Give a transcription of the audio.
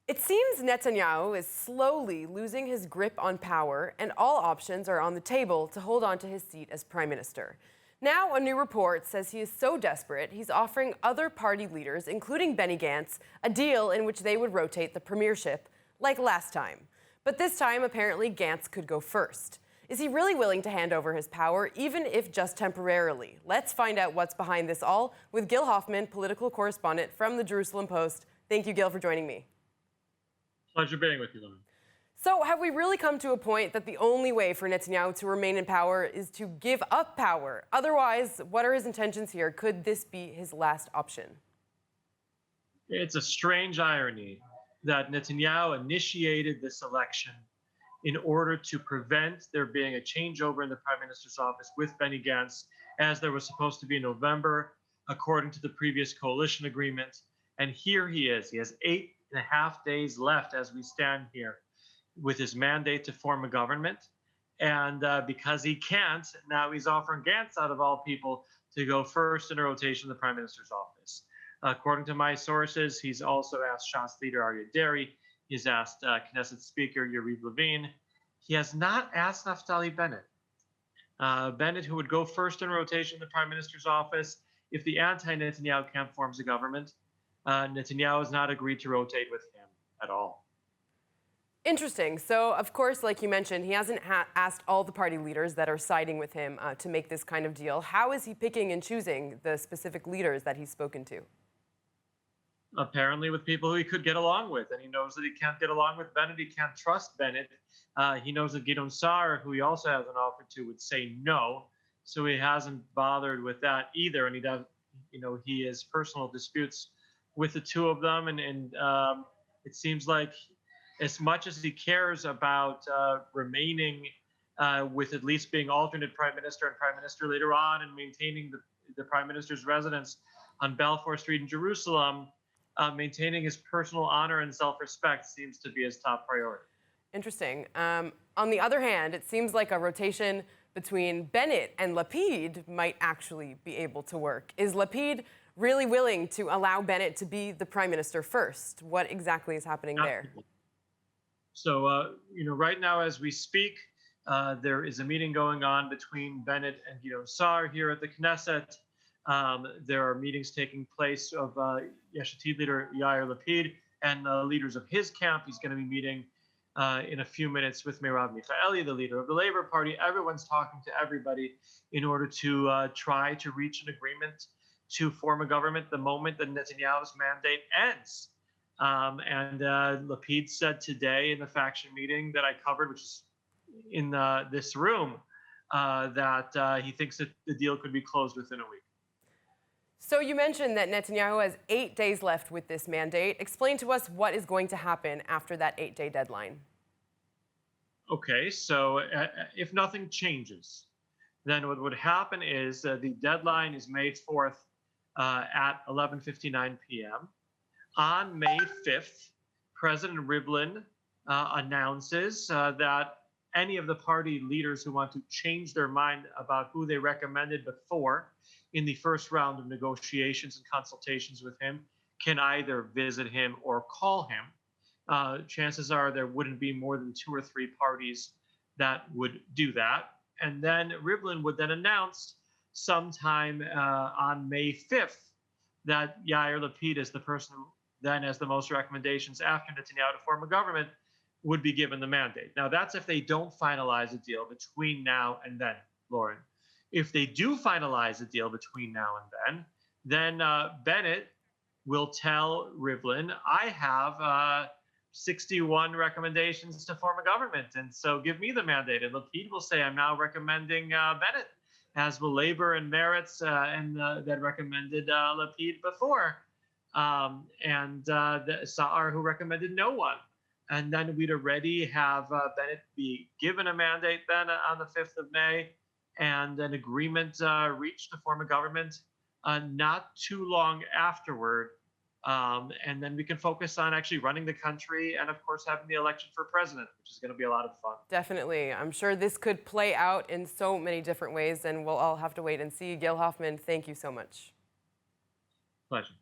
It seems Netanyahu is slowly losing his grip on power, and all options are on the table to hold on to his seat as prime minister. Now, a new report says he is so desperate, he's offering other party leaders, including Benny Gantz, a deal in which they would rotate the premiership, like last time. But this time, apparently, Gantz could go first. Is he really willing to hand over his power, even if just temporarily? Let's find out what's behind this all with Gil Hoffman, political correspondent from the Jerusalem Post. Thank you, Gil, for joining me. Pleasure being with you, Lauren. So have we really come to a point that the only way for Netanyahu to remain in power is to give up power? Otherwise, what are his intentions here? Could this be his last option? It's a strange irony that Netanyahu initiated this election in order to prevent there being a changeover in the prime minister's office with Benny Gantz, as there was supposed to be in November, according to the previous coalition agreement. And here he is. He has 8.5 days left as we stand here with his mandate to form a government. And because he can't, now he's offering Gantz, out of all people, to go first in a rotation in the prime minister's office. According to my sources, he's also asked Shas leader Aryeh Deri. He's asked Knesset Speaker Yariv Levin. He has not asked Naftali Bennett. Bennett, who would go first in rotation in the prime minister's office if the anti-Netanyahu camp forms a government. Netanyahu has not agreed to rotate with him at all. Interesting. So, of course, like you mentioned, he hasn't asked all the party leaders that are siding with him to make this kind of deal. How is he picking and choosing the specific leaders that he's spoken to? Apparently with people who he could get along with, and he knows that he can't get along with Bennett. He can't trust Bennett. He knows that Gideon Sa'ar, who he also has an offer to, would say no, so he hasn't bothered with that either. And he does, he has personal disputes with the two of them, and it seems like as much as he cares about remaining with at least being alternate prime minister and prime minister later on, and maintaining the prime minister's residence on Balfour Street in Jerusalem, maintaining his personal honor and self-respect seems to be his top priority. Interesting. On the other hand, it seems like a rotation between Bennett and Lapid might actually be able to work. Is Lapid really willing to allow Bennett to be the prime minister first? What exactly is happening there? So, right now as we speak, there is a meeting going on between Bennett and Gideon Sa'ar here at the Knesset. There are meetings taking place of Yesh Atid leader Yair Lapid and leaders of his camp. He's going to be meeting in a few minutes with Merav Michaeli, the leader of the Labor Party. Everyone's talking to everybody in order to try to reach an agreement to form a government the moment that Netanyahu's mandate ends. And Lapid said today in the faction meeting that I covered, which is in this room, that he thinks that the deal could be closed within a week. So you mentioned that Netanyahu has 8 days left with this mandate. Explain to us what is going to happen after that 8-day deadline. Okay, so if nothing changes, then what would happen is the deadline is May 4th at 11:59 p.m. On May 5th, President Rivlin announces that any of the party leaders who want to change their mind about who they recommended before in the first round of negotiations and consultations with him can either visit him or call him. Chances are there wouldn't be more than 2 or 3 parties that would do that. And then Rivlin would then announce sometime on May 5th that Yair Lapid is the person who then has the most recommendations after Netanyahu to form a government would be given the mandate. Now, that's if they don't finalize a deal between now and then, Lauren. If they do finalize a deal between now and then Bennett will tell Rivlin, I have 61 recommendations to form a government, and so give me the mandate. And Lapid will say, I'm now recommending Bennett, as will Labor and Meretz that recommended Lapid before. And Sa'ar, who recommended no one. And then we'd already have Bennett be given a mandate then on the 5th of May, and an agreement reached to form a government not too long afterward. And then we can focus on actually running the country and, of course, having the election for president, which is going to be a lot of fun. Definitely. I'm sure this could play out in so many different ways, and we'll all have to wait and see. Gil Hoffman, thank you so much. Pleasure.